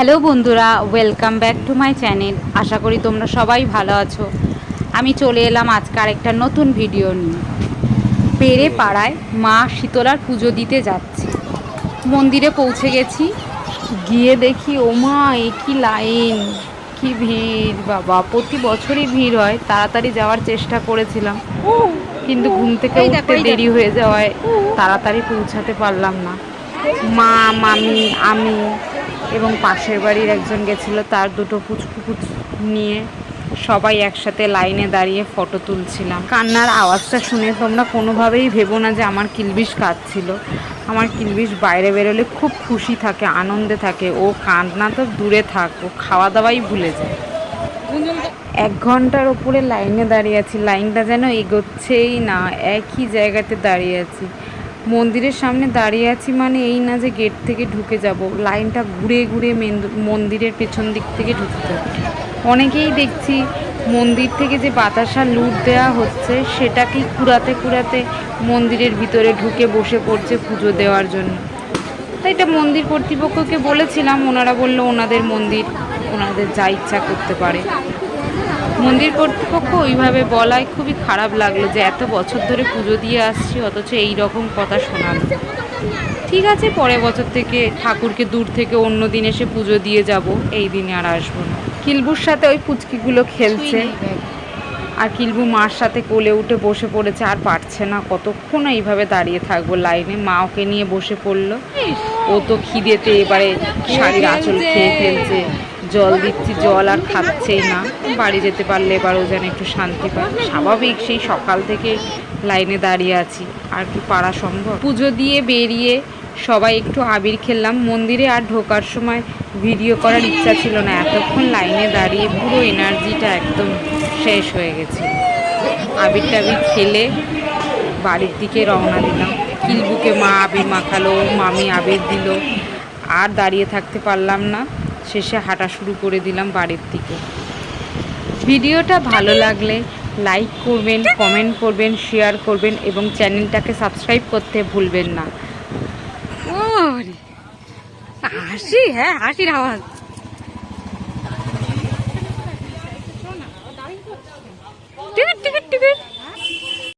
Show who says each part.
Speaker 1: Hello বন্ধুরা, welcome back to my channel. আশা করি তোমরা সবাই ভালো আছো। আমি চলে এলাম আজকে আরেকটা নতুন ভিডিও নিয়ে। পেড়ে পাড়ায় মা শীতলার পুজো দিতে যাচ্ছি। মন্দিরে পৌঁছে গেছি, গিয়ে দেখি ওমা এ কি লাইন, কি ভিড়! বাবা, প্রতি বছরই ভিড় হয়। তাড়াতাড়ি যাওয়ার চেষ্টা করেছিলাম, কিন্তু ঘুম থেকে উঠতে দেরি হয়ে যাওয়ায় তাড়াতাড়ি পৌঁছাতে পারলাম না। মা, মামি, আমি এবং পাশের বাড়ির একজন গেছিলো, তার দুটো পুচকু নিয়ে সবাই একসাথে লাইনে দাঁড়িয়ে ফটো তুলছিলাম। কান্নার আওয়াজটা শুনে তোমরা কোনোভাবেই ভেবো না যে আমার কিলবিশ কাঁদছিল। আমার কিলবিশ বাইরে বেরোলে খুব খুশি থাকে, আনন্দে থাকে। ও কান্না তো দূরে থাক, ও খাওয়া দাওয়াই ভুলে যায়। 1 ঘন্টার ওপরে লাইনে দাঁড়িয়ে আছি, লাইনটা যেন এগোচ্ছেই না, একই জায়গাতে দাঁড়িয়ে আছি। মন্দিরের সামনে দাঁড়িয়ে আছি মানে এই না যে গেট থেকে ঢুকে যাব, লাইনটা ঘুরে ঘুরে মন্দিরের পেছন দিক থেকে ঢুকতে। অনেকেই দেখছি মন্দির থেকে যে বাতাসা লুট দেওয়া হচ্ছে সেটাকেই কুড়াতে কুড়াতে মন্দিরের ভিতরে ঢুকে বসে পড়ছে পুজো দেওয়ার জন্য। তাই এটা মন্দির কর্তৃপক্ষকে বলেছিলাম, ওনারা বললো ওনাদের মন্দির, ওনাদের যা ইচ্ছা করতে পারে। মন্দির কর্তৃপক্ষ ওইভাবে বলায় খুবই খারাপ লাগলো যে এত বছর ধরে পুজো দিয়ে আসছি অথচ এই রকম কথা শোনালো। ঠিক আছে, পরের বছর থেকে ঠাকুরকে দূর থেকে অন্য দিন এসে পুজো দিয়ে যাব, এই দিনে আর আসবো না। কিলবুর সাথে ওই পুচকিগুলো খেলছে, আর কিলবু মার সাথে কোলে উঠে বসে পড়েছে, আর পারছে না। কতক্ষণ এইভাবে দাঁড়িয়ে থাকবো লাইনে। মা ওকে নিয়ে বসে পড়লো। ও তো খিদেতে এবারে শাড়ির আঁচল খেয়ে ফেলছে। জল দিচ্ছি, জল আর খাচ্ছেই না। বাড়ি যেতে পারলে এবারও যেন একটু শান্তি পায়। স্বাভাবিক, সেই সকাল থেকে লাইনে দাঁড়িয়ে আছি, আর কি পারা সম্ভব? পুজো দিয়ে বেরিয়ে সবাই একটু আবির খেললাম মন্দিরে। আর ঢোকার সময় ভিডিও করার ইচ্ছা ছিল না, এতক্ষণ লাইনে দাঁড়িয়ে পুরো এনার্জিটা একদম শেষ হয়ে গেছে। আবির টাবির খেলে বাড়ির দিকে রওনা দিলাম। কিলবুকে মা আবির মাখালো, মামি আবির দিল। আর দাঁড়িয়ে থাকতে পারলাম না, শেষে হাঁটা শুরু করে দিলাম বাড়ির দিকে। ভিডিওটা ভালো লাগলে লাইক করবেন, কমেন্ট করবেন, শেয়ার করবেন এবং চ্যানেলটাকে সাবস্ক্রাইব করতে ভুলবেন না।
Speaker 2: হাসি, হ্যাঁ হাসির আওয়াজ।